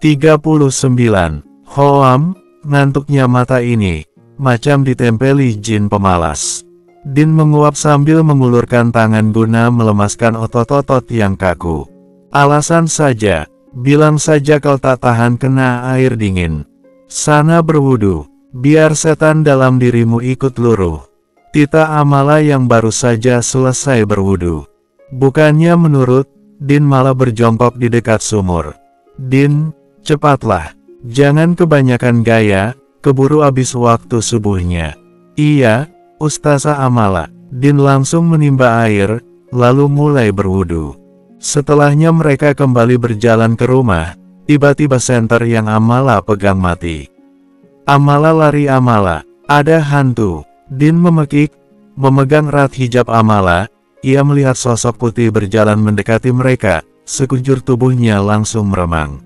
39. Hoam, ngantuknya mata ini, macam ditempeli jin pemalas. Din menguap sambil mengulurkan tangan guna melemaskan otot-otot yang kaku. Alasan saja, bilang saja kau tak tahan kena air dingin. Sana berwudu, biar setan dalam dirimu ikut luruh. Tita Amala yang baru saja selesai berwudu. Bukannya menurut, Din malah berjongkok di dekat sumur. Din, cepatlah. Jangan kebanyakan gaya, keburu habis waktu subuhnya. Iya, Ustazah Amala. Din langsung menimba air, lalu mulai berwudu. Setelahnya mereka kembali berjalan ke rumah, tiba-tiba senter yang Amala pegang mati. Amala lari Amala, ada hantu. Din memekik, memegang erat hijab Amala, ia melihat sosok putih berjalan mendekati mereka, sekujur tubuhnya langsung meremang.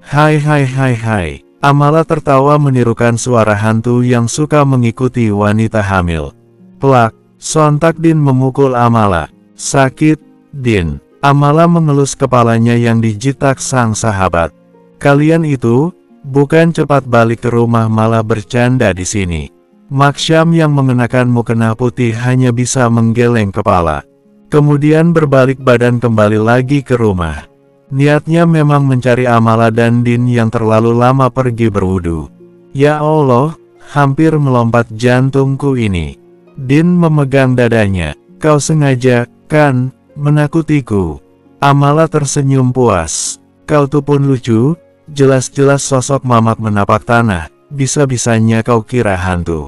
Hai hai hai hai, Amala tertawa menirukan suara hantu yang suka mengikuti wanita hamil. Plak, sontak Din memukul Amala. Sakit, Din. Amala mengelus kepalanya yang dijitak sang sahabat. Kalian itu, bukan cepat balik ke rumah malah bercanda di sini. Maksyam yang mengenakan mukena putih hanya bisa menggeleng kepala. Kemudian berbalik badan kembali lagi ke rumah. Niatnya memang mencari Amala dan Din yang terlalu lama pergi berwudu. Ya Allah, hampir melompat jantungku ini. Din memegang dadanya. Kau sengaja, kan, menakutiku? Amala tersenyum puas. Kau tuh pun lucu, jelas-jelas sosok Mamak menapak tanah, bisa-bisanya kau kira hantu.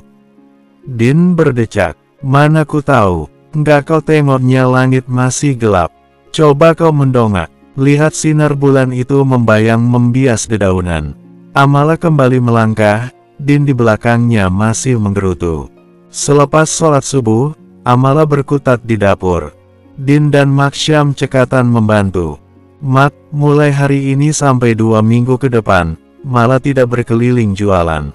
Din berdecak. Mana ku tahu, enggak kau tengoknya langit masih gelap. Coba kau mendongak. Lihat sinar bulan itu membayang membias dedaunan. Amala kembali melangkah, Din di belakangnya masih menggerutu. Selepas sholat subuh, Amala berkutat di dapur. Din dan Maksyam cekatan membantu. Mak, mulai hari ini sampai 2 minggu ke depan, malah tidak berkeliling jualan.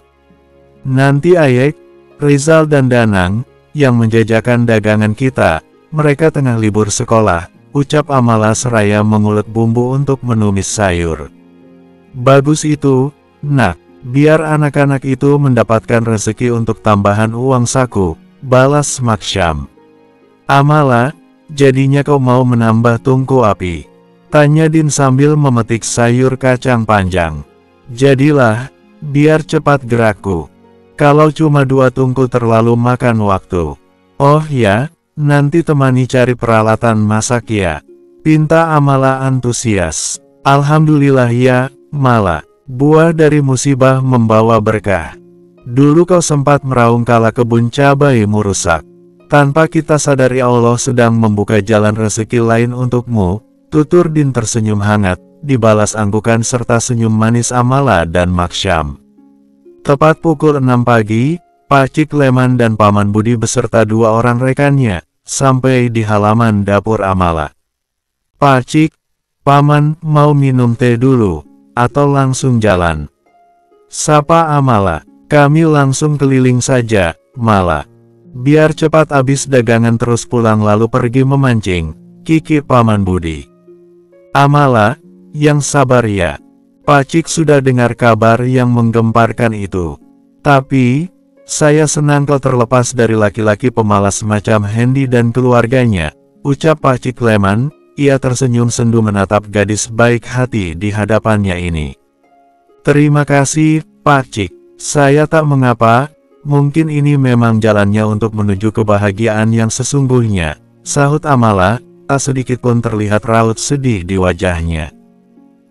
Nanti Ayek, Rizal dan Danang, yang menjajakan dagangan kita, mereka tengah libur sekolah. Ucap Amala seraya mengulek bumbu untuk menumis sayur. Bagus itu, nak, biar anak-anak itu mendapatkan rezeki untuk tambahan uang saku, balas Maksyam. Amala, jadinya kau mau menambah tungku api? Tanya Din sambil memetik sayur kacang panjang. Jadilah, biar cepat gerakku. Kalau cuma 2 tungku terlalu makan waktu. Oh ya, nanti temani cari peralatan masak ya. Pinta Amala antusias. Alhamdulillah ya, Mala. Buah dari musibah membawa berkah. Dulu kau sempat meraung kala kebun cabaimu rusak. Tanpa kita sadari Allah sedang membuka jalan rezeki lain untukmu. Tutur Din tersenyum hangat, dibalas anggukan serta senyum manis Amala dan Maksyam. Tepat pukul 6 pagi, Pak Cik Leman dan Paman Budi beserta 2 orang rekannya, sampai di halaman dapur Amala. Pak Cik, Paman mau minum teh dulu, atau langsung jalan? Sapa Amala, kami langsung keliling saja, Mala. Biar cepat habis dagangan terus pulang lalu pergi memancing, kiki Paman Budi. Amala, yang sabar ya. Pak Cik sudah dengar kabar yang menggemparkan itu. Tapi, saya senang kau terlepas dari laki-laki pemalas macam Hendy dan keluarganya, ucap Pak Cik Leman. Ia tersenyum sendu menatap gadis baik hati di hadapannya ini. Terima kasih, Pak Cik. Saya tak mengapa, mungkin ini memang jalannya untuk menuju kebahagiaan yang sesungguhnya, sahut Amala, tak sedikit pun terlihat raut sedih di wajahnya.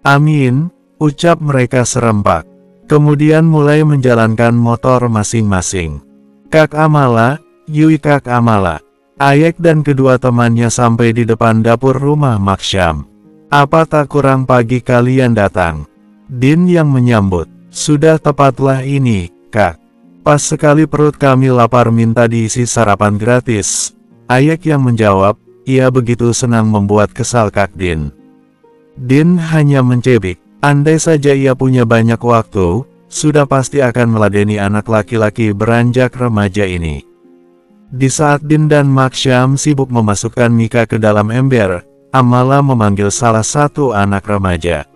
Amin, ucap mereka serempak. Kemudian mulai menjalankan motor masing-masing. Kak Amala, Yui Kak Amala. Ayek dan kedua temannya sampai di depan dapur rumah Maksyam. Apa tak kurang pagi kalian datang? Din yang menyambut. Sudah tepatlah ini, Kak. Pas sekali perut kami lapar minta diisi sarapan gratis. Ayek yang menjawab, ia begitu senang membuat kesal Kak Din. Din hanya mencebik. Andai saja ia punya banyak waktu, sudah pasti akan meladeni anak laki-laki beranjak remaja ini. Di saat Din dan Maksyam sibuk memasukkan Mika ke dalam ember, Amala memanggil salah satu anak remaja.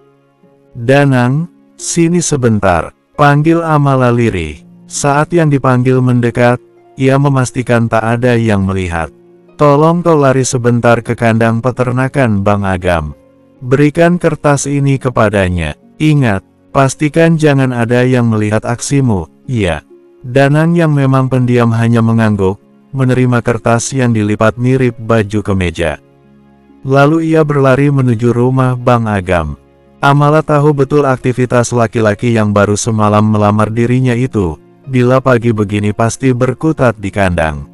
Danang, sini sebentar, panggil Amala lirih. Saat yang dipanggil mendekat, ia memastikan tak ada yang melihat. Tolong kau lari sebentar ke kandang peternakan Bang Agam. Berikan kertas ini kepadanya. Ingat, pastikan jangan ada yang melihat aksimu. Iya. Danang yang memang pendiam hanya mengangguk, menerima kertas yang dilipat mirip baju kemeja. Lalu ia berlari menuju rumah Bang Agam. Amala tahu betul aktivitas laki-laki yang baru semalam melamar dirinya itu. Bila pagi begini pasti berkutat di kandang.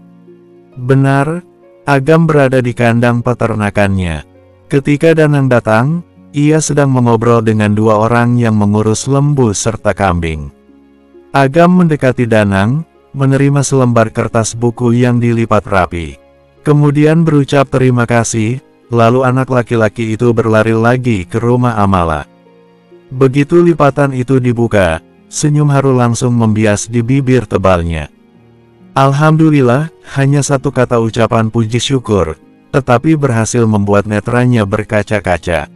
Benar, Agam berada di kandang peternakannya. Ketika Danang datang, ia sedang mengobrol dengan dua orang yang mengurus lembu serta kambing. Agam mendekati Danang, menerima selembar kertas buku yang dilipat rapi. Kemudian berucap terima kasih, lalu anak laki-laki itu berlari lagi ke rumah Amala. Begitu lipatan itu dibuka, senyum haru langsung membias di bibir tebalnya. Alhamdulillah, hanya satu kata ucapan puji syukur, tetapi berhasil membuat netranya berkaca-kaca.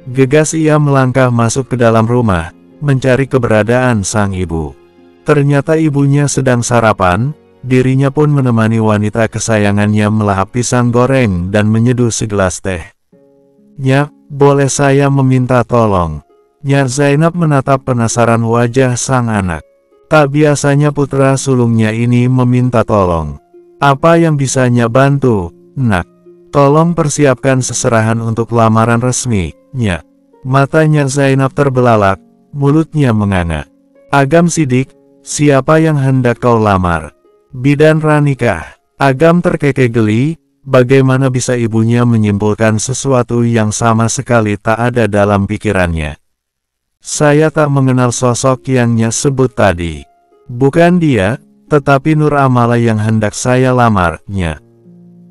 Gegas ia melangkah masuk ke dalam rumah, mencari keberadaan sang ibu. Ternyata ibunya sedang sarapan, dirinya pun menemani wanita kesayangannya melahap pisang goreng dan menyeduh segelas teh. "Nyak, boleh saya meminta tolong?" Nyak Zainab menatap penasaran wajah sang anak. Tak biasanya putra sulungnya ini meminta tolong. "Apa yang bisa Nyak bantu, Nak? Tolong persiapkan seserahan untuk lamaran resmi, Nyak." Mata Nyak Zainab terbelalak, mulutnya menganga. "Agam Sidik, siapa yang hendak kau lamar?" "Bidan Ranikah." Agam terkekeh geli, bagaimana bisa ibunya menyimpulkan sesuatu yang sama sekali tak ada dalam pikirannya. "Saya tak mengenal sosok yang Nyak sebut tadi. Bukan dia, tetapi Nur Amala yang hendak saya lamar, Nyak."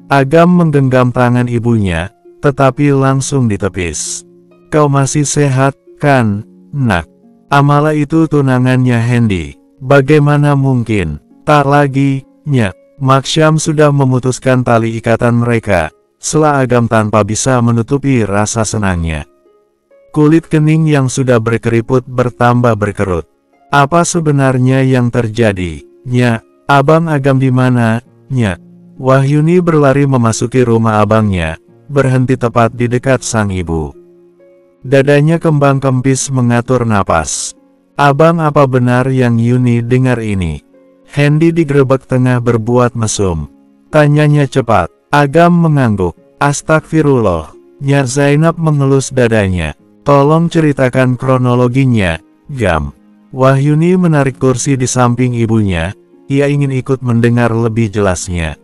Agam menggenggam tangan ibunya, tetapi langsung ditepis. "Kau masih sehat, kan, Nak? Amala itu tunangannya Hendy." "Bagaimana mungkin? Tak lagi, Nyak." Maksyam sudah memutuskan tali ikatan mereka, sela Agam tanpa bisa menutupi rasa senangnya. Kulit kening yang sudah berkeriput bertambah berkerut. "Apa sebenarnya yang terjadi, Nyak? Abang Agam di mana, Nyak?" Wahyuni berlari memasuki rumah abangnya, berhenti tepat di dekat sang ibu. Dadanya kembang kempis mengatur napas. "Abang, apa benar yang Yuni dengar ini?" Hendy digerebek tengah berbuat mesum. Tanyanya cepat. Agam mengangguk. "Astagfirullah." Nyak Zainab mengelus dadanya. "Tolong ceritakan kronologinya, Gam." Wahyuni menarik kursi di samping ibunya, ia ingin ikut mendengar lebih jelasnya.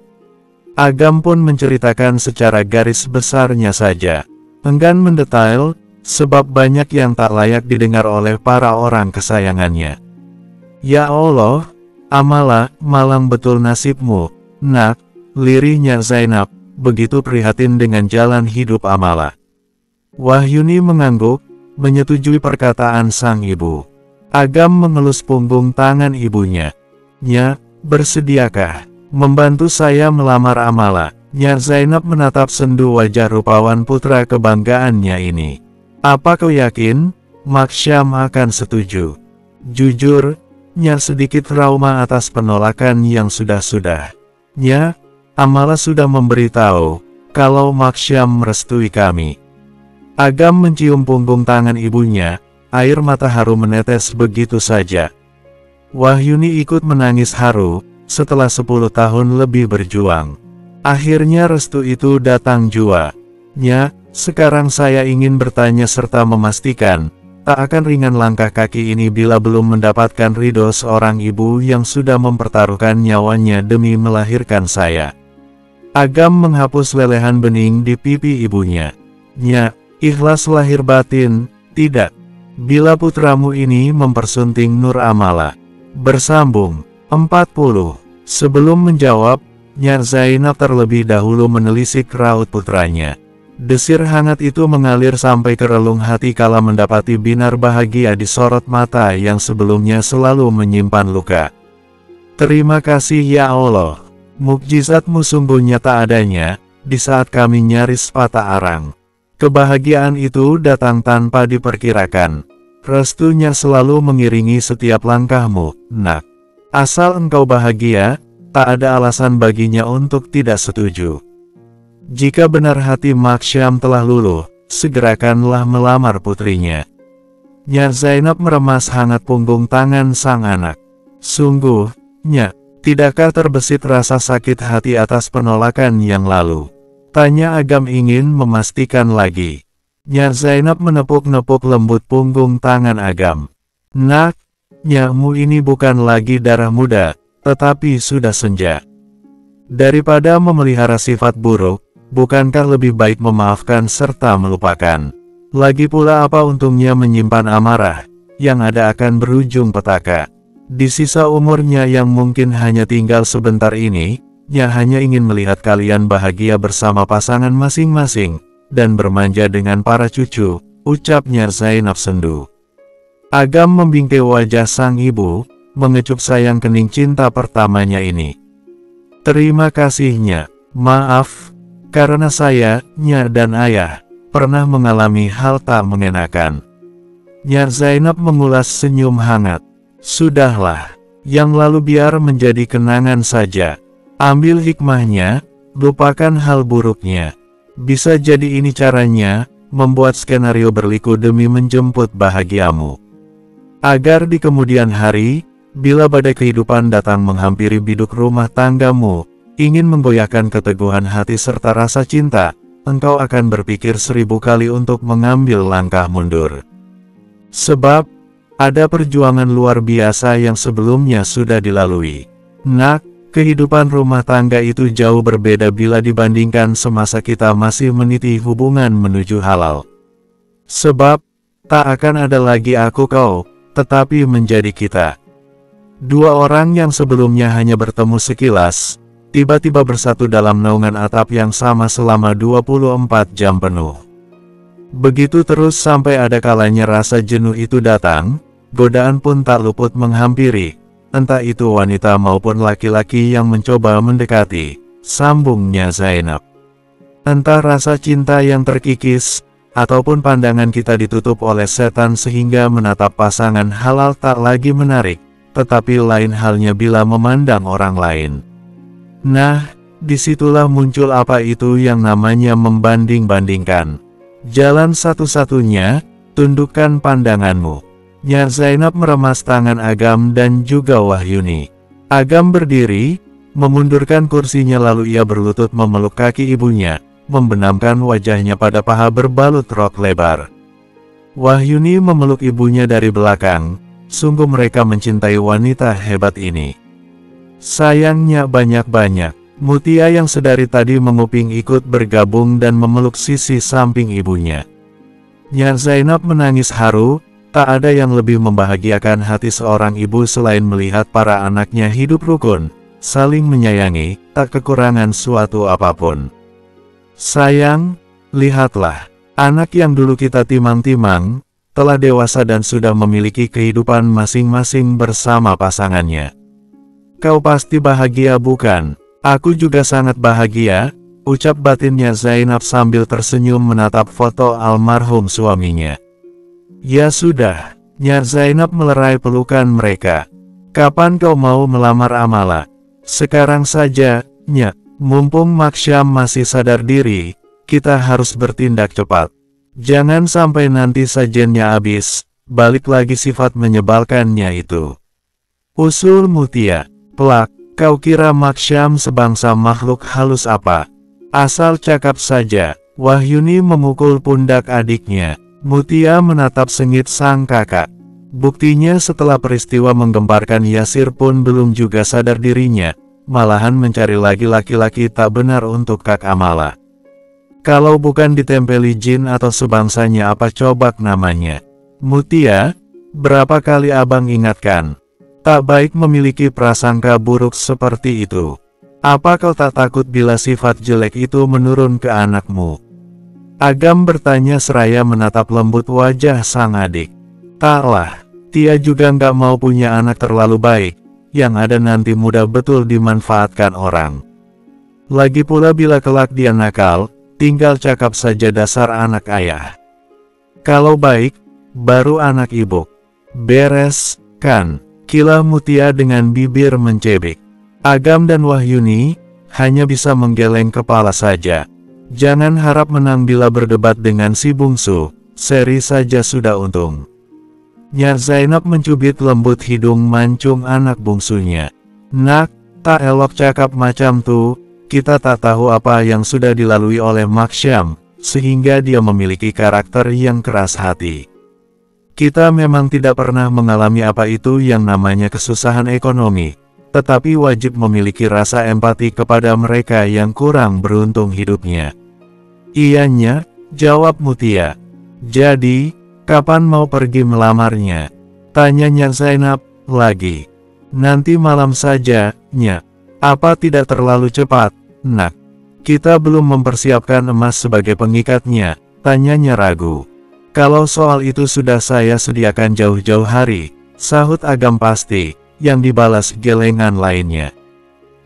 Agam pun menceritakan secara garis besarnya saja. Enggan mendetail, sebab banyak yang tak layak didengar oleh para orang kesayangannya. "Ya Allah, Amala, malang betul nasibmu, Nak," lirihnya Zainab, begitu prihatin dengan jalan hidup Amala. Wahyuni mengangguk, menyetujui perkataan sang ibu. Agam mengelus punggung tangan ibunya. "Nyak, bersediakah membantu saya melamar Amala?" Nyak Zainab menatap sendu wajah rupawan putra kebanggaannya ini. "Apa kau yakin, Maksyam akan setuju?" "Jujur, Nyak sedikit trauma atas penolakan yang sudah-sudah. Nyak, Amala sudah memberitahu, kalau Maksyam merestui kami." Agam mencium punggung tangan ibunya, air mata haru menetes begitu saja. Wahyuni ikut menangis haru, setelah 10 tahun lebih berjuang. Akhirnya restu itu datang jua. "Nyak, sekarang saya ingin bertanya serta memastikan, tak akan ringan langkah kaki ini bila belum mendapatkan ridho seorang ibu yang sudah mempertaruhkan nyawanya demi melahirkan saya." Agam menghapus lelehan bening di pipi ibunya. "Nyak, ikhlas lahir batin, tidak. Bila putramu ini mempersunting Nur Amala." Bersambung 40. Sebelum menjawab, Nyak Zainab terlebih dahulu menelisik raut putranya. Desir hangat itu mengalir sampai ke relung hati kala mendapati binar bahagia di sorot mata yang sebelumnya selalu menyimpan luka. "Terima kasih ya Allah. Mukjizatmu sungguh nyata adanya, di saat kami nyaris patah arang. Kebahagiaan itu datang tanpa diperkirakan. Restunya selalu mengiringi setiap langkahmu, nak. Asal engkau bahagia, tak ada alasan baginya untuk tidak setuju. Jika benar hati Maksyam telah luluh, segerakanlah melamar putrinya. Nyak Zainab meremas hangat punggung tangan sang anak. Sungguh, Nyak, tidakkah terbesit rasa sakit hati atas penolakan yang lalu? Tanya Agam ingin memastikan lagi. Nyak Zainab menepuk-nepuk lembut punggung tangan Agam. Nak, nyakmu ini bukan lagi darah muda, tetapi sudah senja. Daripada memelihara sifat buruk, bukankah lebih baik memaafkan serta melupakan? Lagi pula apa untungnya menyimpan amarah, yang ada akan berujung petaka. Di sisa umurnya yang mungkin hanya tinggal sebentar ini, Nyak hanya ingin melihat kalian bahagia bersama pasangan masing-masing, dan bermanja dengan para cucu, ucapnya Zainab sendu. Agam membingkai wajah sang ibu, mengecup sayang kening cinta pertamanya ini. Terima kasihnya, maaf, karena saya, Nyak dan ayah, pernah mengalami hal tak mengenakan. Nyak Zainab mengulas senyum hangat. Sudahlah, yang lalu biar menjadi kenangan saja. Ambil hikmahnya, lupakan hal buruknya. Bisa jadi ini caranya, membuat skenario berliku demi menjemput bahagiamu. Agar di kemudian hari, bila badai kehidupan datang menghampiri biduk rumah tanggamu, ingin menggoyahkan keteguhan hati serta rasa cinta, engkau akan berpikir 1000 kali untuk mengambil langkah mundur. Sebab, ada perjuangan luar biasa yang sebelumnya sudah dilalui. Nak, kehidupan rumah tangga itu jauh berbeda bila dibandingkan semasa kita masih meniti hubungan menuju halal. Sebab, tak akan ada lagi aku kau, tetapi menjadi kita. Dua orang yang sebelumnya hanya bertemu sekilas, tiba-tiba bersatu dalam naungan atap yang sama selama 24 jam penuh. Begitu terus sampai ada kalanya rasa jenuh itu datang, godaan pun tak luput menghampiri. Entah itu wanita maupun laki-laki yang mencoba mendekati, sambungnya Zainab. Entah rasa cinta yang terkikis, ataupun pandangan kita ditutup oleh setan sehingga menatap pasangan halal tak lagi menarik, tetapi lain halnya bila memandang orang lain. Nah, disitulah muncul apa itu yang namanya membanding-bandingkan. Jalan satu-satunya, tundukkan pandanganmu. Nyak Zainab meremas tangan Agam dan juga Wahyuni. Agam berdiri, memundurkan kursinya lalu ia berlutut memeluk kaki ibunya, membenamkan wajahnya pada paha berbalut rok lebar. Wahyuni memeluk ibunya dari belakang, sungguh mereka mencintai wanita hebat ini. Sayangnya banyak-banyak, Mutia yang sedari tadi menguping ikut bergabung dan memeluk sisi samping ibunya. Nyak Zainab menangis haru. Tak ada yang lebih membahagiakan hati seorang ibu selain melihat para anaknya hidup rukun, saling menyayangi, tak kekurangan suatu apapun. Sayang, lihatlah, anak yang dulu kita timang-timang, telah dewasa dan sudah memiliki kehidupan masing-masing bersama pasangannya. Kau pasti bahagia bukan? Aku juga sangat bahagia, ucap batinnya Zainab sambil tersenyum menatap foto almarhum suaminya. Ya sudah, Nyak Zainab melerai pelukan mereka. Kapan kau mau melamar Amala? Sekarang saja, Nyak. Mumpung Maksyam masih sadar diri, kita harus bertindak cepat. Jangan sampai nanti sajennya habis, balik lagi sifat menyebalkannya itu. Usul Mutia, pelak, kau kira Maksyam sebangsa makhluk halus apa? Asal cakap saja. Wahyuni memukul pundak adiknya. Mutia menatap sengit sang kakak. Buktinya setelah peristiwa menggemparkan Yasir pun belum juga sadar dirinya, malahan mencari lagi laki-laki tak benar untuk Kak Amala. Kalau bukan ditempeli jin atau sebangsanya apa coba namanya? Mutia, berapa kali abang ingatkan? Tak baik memiliki prasangka buruk seperti itu. Apa kau tak takut bila sifat jelek itu menurun ke anakmu? Agam bertanya seraya menatap lembut wajah sang adik. Taklah, Tia juga nggak mau punya anak terlalu baik, yang ada nanti mudah betul dimanfaatkan orang. Lagi pula bila kelak dia nakal, tinggal cakap saja dasar anak ayah. Kalau baik, baru anak ibu. Beres, kan? Kilah Mutia dengan bibir mencebik. Agam dan Wahyuni hanya bisa menggeleng kepala saja. Jangan harap menang bila berdebat dengan si bungsu, seri saja sudah untung. Nyak Zainab mencubit lembut hidung mancung anak bungsunya. Nak, tak elok cakap macam tuh, kita tak tahu apa yang sudah dilalui oleh Maksyam, sehingga dia memiliki karakter yang keras hati. Kita memang tidak pernah mengalami apa itu yang namanya kesusahan ekonomi, tetapi wajib memiliki rasa empati kepada mereka yang kurang beruntung hidupnya. Iyanya, jawab Mutia. Jadi, kapan mau pergi melamarnya? Tanya Nyak Zainab lagi. Nanti malam saja, Nyak. Apa tidak terlalu cepat, Nak? Kita belum mempersiapkan emas sebagai pengikatnya, tanyanya ragu. Kalau soal itu sudah saya sediakan jauh-jauh hari, sahut Agam pasti, yang dibalas gelengan lainnya.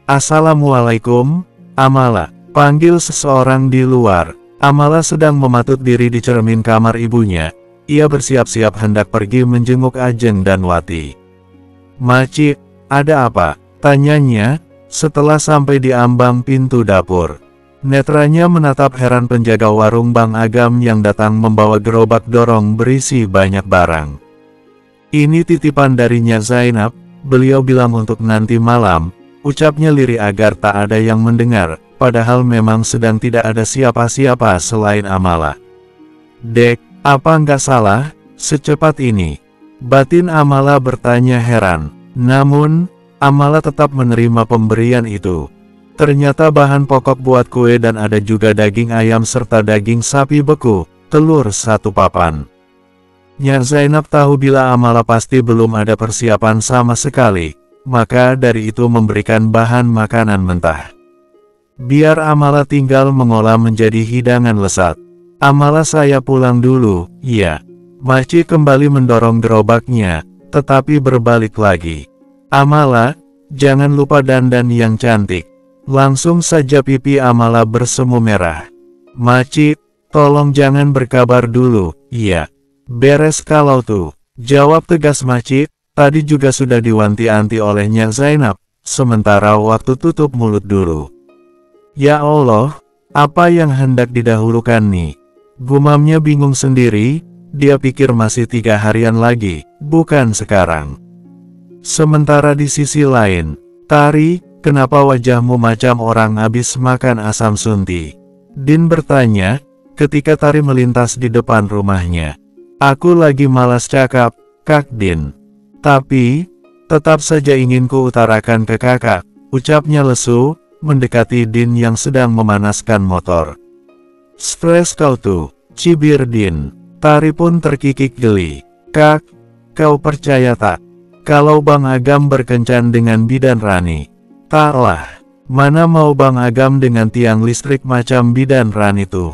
Assalamualaikum, Amala, panggil seseorang di luar. Amala sedang mematut diri di cermin kamar ibunya. Ia bersiap-siap hendak pergi menjenguk Ajeng dan Wati. Maci, ada apa? Tanyanya, setelah sampai di ambang pintu dapur. Netranya menatap heran penjaga warung Bang Agam yang datang membawa gerobak dorong berisi banyak barang. Ini titipan dari Nyak Zainab, beliau bilang untuk nanti malam, ucapnya lirih agar tak ada yang mendengar, padahal memang sedang tidak ada siapa-siapa selain Amala. Dek, apa nggak salah, secepat ini? Batin Amala bertanya heran, namun, Amala tetap menerima pemberian itu. Ternyata bahan pokok buat kue dan ada juga daging ayam serta daging sapi beku, telur 1 papan. Nyak Zainab tahu bila Amala pasti belum ada persiapan sama sekali, maka dari itu memberikan bahan makanan mentah. Biar Amala tinggal mengolah menjadi hidangan lesat. Amala saya pulang dulu, ya. Maci kembali mendorong gerobaknya, tetapi berbalik lagi. Amala, jangan lupa dandan yang cantik. Langsung saja pipi Amala bersemu merah. Maci, tolong jangan berkabar dulu, iya. Beres kalau tuh, jawab tegas Maci, tadi juga sudah diwanti-wanti oleh Nyak Zainab, sementara waktu tutup mulut dulu. Ya Allah, apa yang hendak didahulukan nih? Gumamnya bingung sendiri, dia pikir masih 3 harian lagi, bukan sekarang. Sementara di sisi lain, Tari, kenapa wajahmu macam orang habis makan asam sunti? Din bertanya, ketika Tari melintas di depan rumahnya. Aku lagi malas cakap, Kak Din. Tapi, tetap saja ingin ku utarakan ke kakak, ucapnya lesu, mendekati Din yang sedang memanaskan motor. Stres kau tuh, cibir Din. Tari pun terkikik geli. Kak, kau percaya tak? Kalau Bang Agam berkencan dengan Bidan Rani? Taklah, mana mau Bang Agam dengan tiang listrik macam Bidan Rani tuh.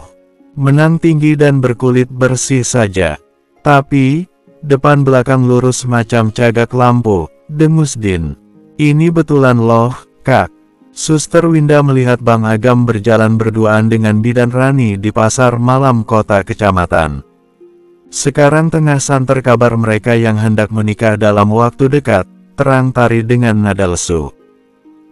Menang tinggi dan berkulit bersih saja. Tapi, depan belakang lurus macam cagak lampu, dengus Din. Ini betulan loh, Kak. Suster Winda melihat Bang Agam berjalan berduaan dengan Bidan Rani di pasar malam kota kecamatan. Sekarang tengah santer kabar mereka yang hendak menikah dalam waktu dekat, terang Tari dengan nada lesu.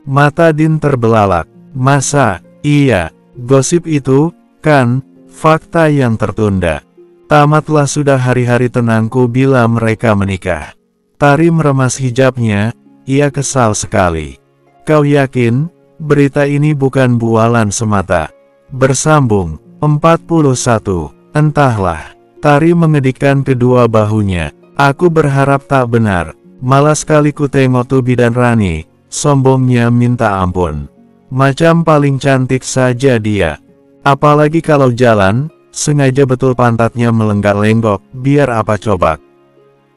Mata Din terbelalak. Masa, iya, gosip itu, kan, fakta yang tertunda. Tamatlah sudah hari-hari tenangku bila mereka menikah. Tari meremas hijabnya, ia kesal sekali. Kau yakin, berita ini bukan bualan semata? Bersambung, 41, entahlah. Tari mengedikkan kedua bahunya. Aku berharap tak benar. Malah sekali ku tengok tuh Bidan Rani, sombongnya minta ampun. Macam paling cantik saja dia. Apalagi kalau jalan, sengaja betul pantatnya melenggak-lenggok, biar apa coba?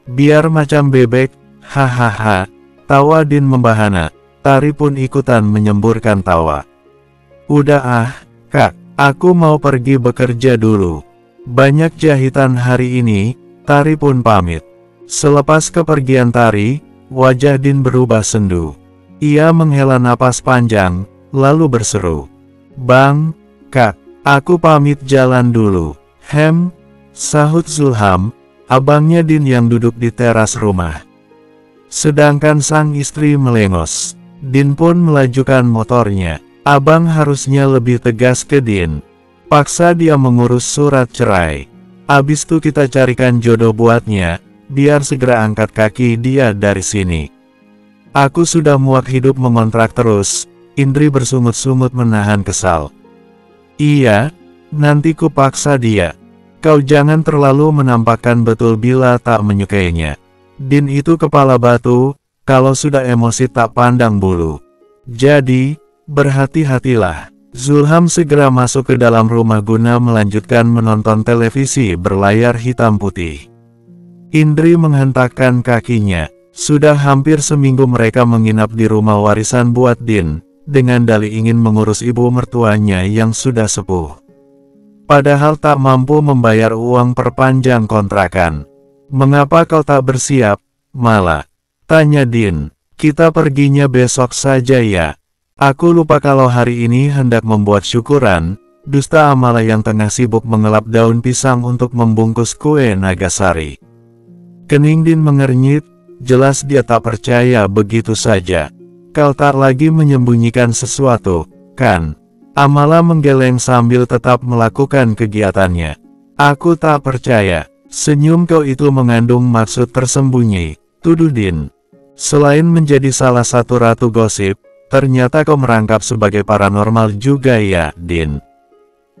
Biar macam bebek, hahaha. Tawa Din membahana. Tari pun ikutan menyemburkan tawa. Udah ah, Kak, aku mau pergi bekerja dulu. Banyak jahitan hari ini, Tari pun pamit. Selepas kepergian Tari, wajah Din berubah sendu. Ia menghela napas panjang, lalu berseru. Bang, Kak, Aku pamit jalan dulu. Sahut Zulham, abangnya Din yang duduk di teras rumah. Sedangkan sang istri melengos. Din pun melajukan motornya. Abang harusnya lebih tegas ke Din. Paksa dia mengurus surat cerai. Abis itu kita carikan jodoh buatnya, biar segera angkat kaki dia dari sini. Aku sudah muak hidup mengontrak terus. Indri bersungut-sungut menahan kesal. Iya, nanti ku paksa dia. Kau jangan terlalu menampakkan betul bila tak menyukainya. Din itu kepala batu, kalau sudah emosi tak pandang bulu. Jadi, berhati-hatilah. Zulham segera masuk ke dalam rumah guna melanjutkan menonton televisi berlayar hitam putih. Indri menghentakkan kakinya. Sudah hampir seminggu mereka menginap di rumah warisan buat Din, dengan dalih ingin mengurus ibu mertuanya yang sudah sepuh. Padahal tak mampu membayar uang perpanjang kontrakan. Mengapa kau tak bersiap, Mala? Tanya Din. Kita perginya besok saja ya. Aku lupa kalau hari ini hendak membuat syukuran, dusta Amala yang tengah sibuk mengelap daun pisang untuk membungkus kue Nagasari. Kening Din mengernyit, jelas dia tak percaya begitu saja. Kau tak lagi menyembunyikan sesuatu, kan? Amala menggeleng sambil tetap melakukan kegiatannya. Aku tak percaya. Senyum kau itu mengandung maksud tersembunyi, tuduh Din. Selain menjadi salah satu ratu gosip, ternyata kau merangkap sebagai paranormal juga ya, Din.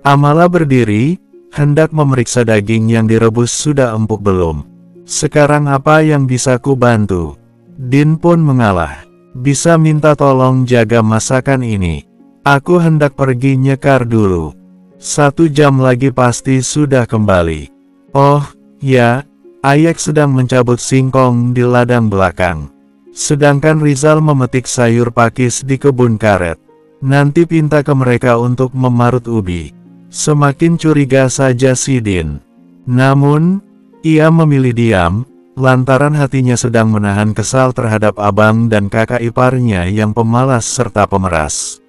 Amala berdiri, hendak memeriksa daging yang direbus sudah empuk belum. Sekarang apa yang bisa ku bantu? Din pun mengalah. Bisa minta tolong jaga masakan ini. Aku hendak pergi nyekar dulu. 1 jam lagi pasti sudah kembali. Oh, ya, Ayek sedang mencabut singkong di ladang belakang. Sedangkan Rizal memetik sayur pakis di kebun karet. Nanti pinta ke mereka untuk memarut ubi. Semakin curiga saja si Din. Namun, ia memilih diam, lantaran hatinya sedang menahan kesal terhadap abang dan kakak iparnya yang pemalas serta pemeras.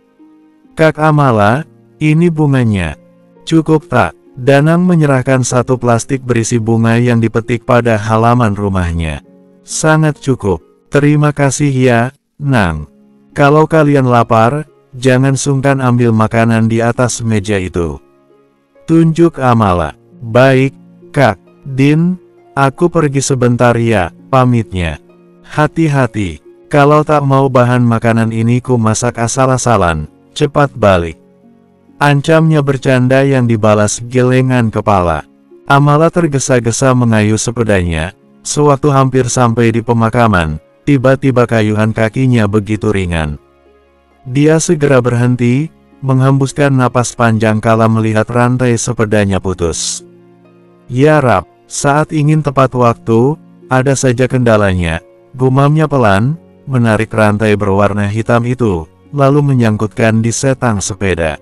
Kak Amala, ini bunganya. Cukup tak? Danang menyerahkan 1 plastik berisi bunga yang dipetik pada halaman rumahnya. Sangat cukup. Terima kasih ya, Nang. Kalau kalian lapar, jangan sungkan ambil makanan di atas meja itu. Tunjuk Amala. Baik, Kak. Din, aku pergi sebentar ya, pamitnya. Hati-hati. Kalau tak mau bahan makanan ini ku masak asal-asalan. Cepat balik. Ancamnya bercanda yang dibalas gelengan kepala. Amala tergesa-gesa mengayuh sepedanya. Sewaktu hampir sampai di pemakaman, tiba-tiba kayuhan kakinya begitu ringan. Dia segera berhenti, menghembuskan napas panjang kala melihat rantai sepedanya putus. Ya Rab, saat ingin tepat waktu, ada saja kendalanya. Gumamnya pelan, menarik rantai berwarna hitam itu, lalu menyangkutkan di setang sepeda.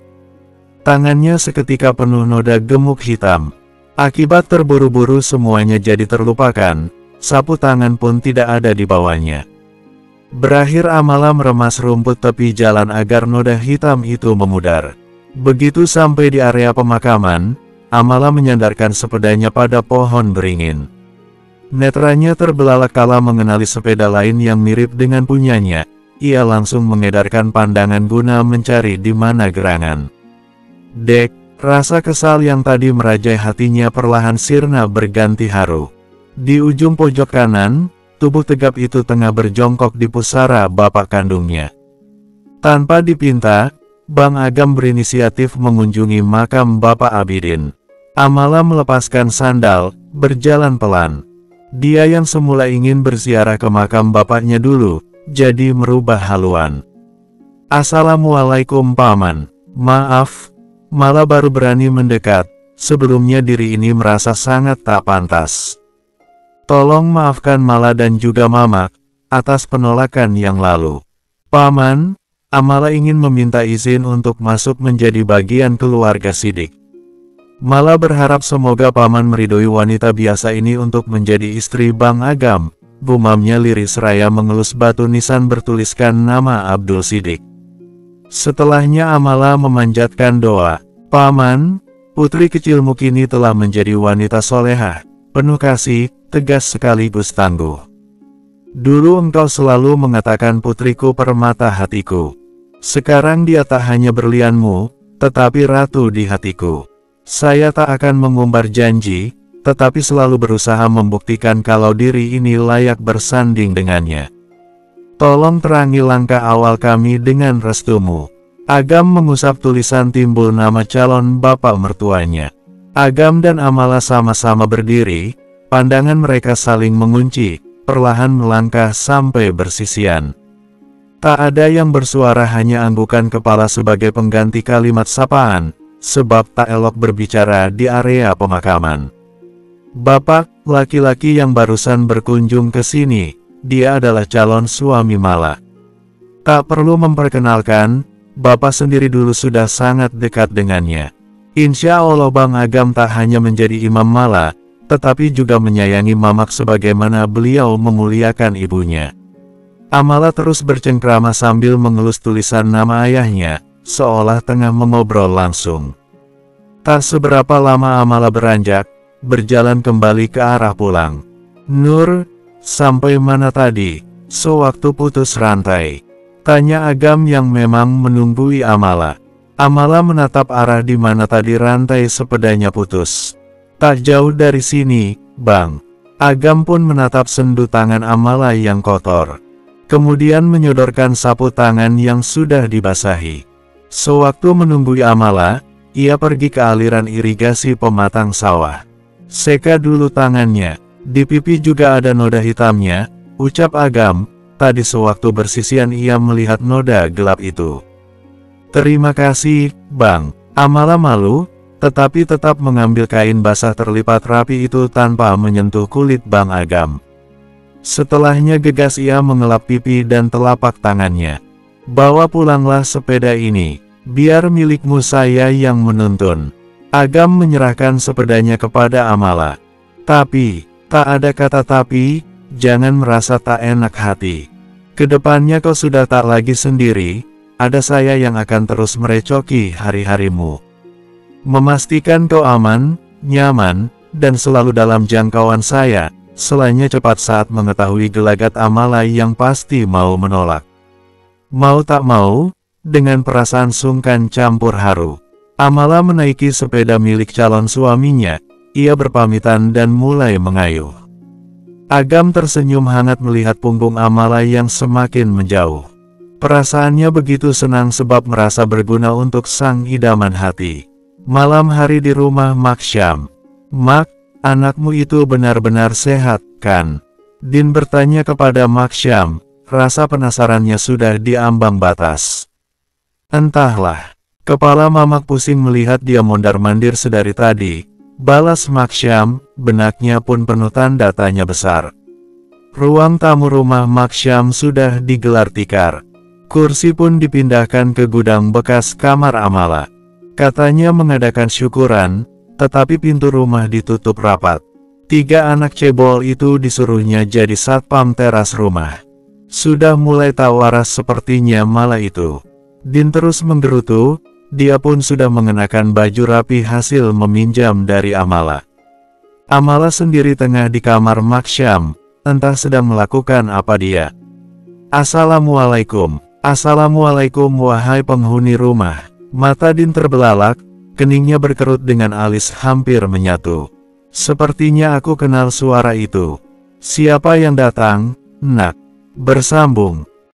Tangannya seketika penuh noda gemuk hitam. Akibat terburu-buru semuanya jadi terlupakan, sapu tangan pun tidak ada di bawahnya. Berakhir Amala meremas rumput tepi jalan agar noda hitam itu memudar. Begitu sampai di area pemakaman, Amala menyandarkan sepedanya pada pohon beringin. Netranya terbelalak kala mengenali sepeda lain yang mirip dengan punyanya. Ia langsung mengedarkan pandangan guna mencari di mana gerangan. Dek, rasa kesal yang tadi merajai hatinya perlahan sirna berganti haru. Di ujung pojok kanan, tubuh tegap itu tengah berjongkok di pusara bapak kandungnya. Tanpa dipinta, Bang Agam berinisiatif mengunjungi makam Bapak Abidin. Amala melepaskan sandal, berjalan pelan. Dia yang semula ingin berziarah ke makam bapaknya dulu, jadi merubah haluan. Assalamualaikum Paman. Maaf, Mala baru berani mendekat. Sebelumnya diri ini merasa sangat tak pantas. Tolong maafkan Mala dan juga Mamak, atas penolakan yang lalu. Paman, Amala ingin meminta izin untuk masuk menjadi bagian keluarga Sidik. Mala berharap semoga Paman meridhoi wanita biasa ini untuk menjadi istri Bang Agam. Gumamnya lirih seraya mengelus batu nisan bertuliskan nama Abdul Sidik. Setelahnya Amala memanjatkan doa. Paman, putri kecilmu kini telah menjadi wanita solehah, penuh kasih, tegas sekaligus tangguh. Dulu engkau selalu mengatakan putriku permata hatiku. Sekarang dia tak hanya berlianmu, tetapi ratu di hatiku. Saya tak akan mengumbar janji, tetapi selalu berusaha membuktikan kalau diri ini layak bersanding dengannya. Tolong terangi langkah awal kami dengan restumu. Agam mengusap tulisan timbul nama calon bapak mertuanya. Agam dan Amala sama-sama berdiri, pandangan mereka saling mengunci, perlahan melangkah sampai bersisian. Tak ada yang bersuara, hanya anggukan kepala sebagai pengganti kalimat sapaan, sebab tak elok berbicara di area pemakaman. Bapak, laki-laki yang barusan berkunjung ke sini, dia adalah calon suami Mala. Tak perlu memperkenalkan, Bapak sendiri dulu sudah sangat dekat dengannya. Insya Allah Bang Agam tak hanya menjadi imam Mala, tetapi juga menyayangi Mamak sebagaimana beliau memuliakan ibunya. Amala terus bercengkrama sambil mengelus tulisan nama ayahnya, seolah tengah mengobrol langsung. Tak seberapa lama Amala beranjak, berjalan kembali ke arah pulang. Nur, sampai mana tadi? Sewaktu putus rantai, tanya Agam yang memang menunggui Amala. Amala menatap arah di mana tadi rantai sepedanya putus. Tak jauh dari sini, Bang. Agam pun menatap sendu tangan Amala yang kotor. Kemudian menyodorkan sapu tangan yang sudah dibasahi. Sewaktu menunggui Amala, ia pergi ke aliran irigasi pematang sawah. Seka dulu tangannya, di pipi juga ada noda hitamnya, ucap Agam. Tadi sewaktu bersisian ia melihat noda gelap itu. Terima kasih, Bang. Amala malu, tetapi tetap mengambil kain basah terlipat rapi itu tanpa menyentuh kulit Bang Agam. Setelahnya gegas ia mengelap pipi dan telapak tangannya. Bawa pulanglah sepeda ini, biar milikmu saya yang menuntun. Agam menyerahkan sepedanya kepada Amala. Tapi, tak ada kata tapi, jangan merasa tak enak hati. Kedepannya kau sudah tak lagi sendiri, ada saya yang akan terus merecoki hari-harimu. Memastikan kau aman, nyaman, dan selalu dalam jangkauan saya. Selanya cepat saat mengetahui gelagat Amala yang pasti mau menolak. Mau tak mau, dengan perasaan sungkan campur haru, Amala menaiki sepeda milik calon suaminya, ia berpamitan dan mulai mengayuh. Agam tersenyum hangat melihat punggung Amala yang semakin menjauh. Perasaannya begitu senang sebab merasa berguna untuk sang idaman hati. Malam hari di rumah Mak Syam. Mak, anakmu itu benar-benar sehat, kan? Din bertanya kepada Mak Syam, rasa penasarannya sudah di ambang batas. Entahlah, kepala Mamak pusing melihat dia mondar-mandir sedari tadi, balas Mak Syam, benaknya pun penuh tanda tanya besar. Ruang tamu rumah Mak Syam sudah digelar tikar. Kursi pun dipindahkan ke gudang bekas kamar Amala. Katanya mengadakan syukuran, tetapi pintu rumah ditutup rapat. 3 anak cebol itu disuruhnya jadi satpam teras rumah. Sudah mulai tak waras sepertinya Mala itu. Din terus menggerutu, dia pun sudah mengenakan baju rapi hasil meminjam dari Amala. Amala sendiri tengah di kamar Mak Syam, entah sedang melakukan apa dia. Assalamualaikum. Assalamualaikum wahai penghuni rumah. Mata Din terbelalak, keningnya berkerut dengan alis hampir menyatu. Sepertinya aku kenal suara itu. Siapa yang datang, Nak? Bersambung.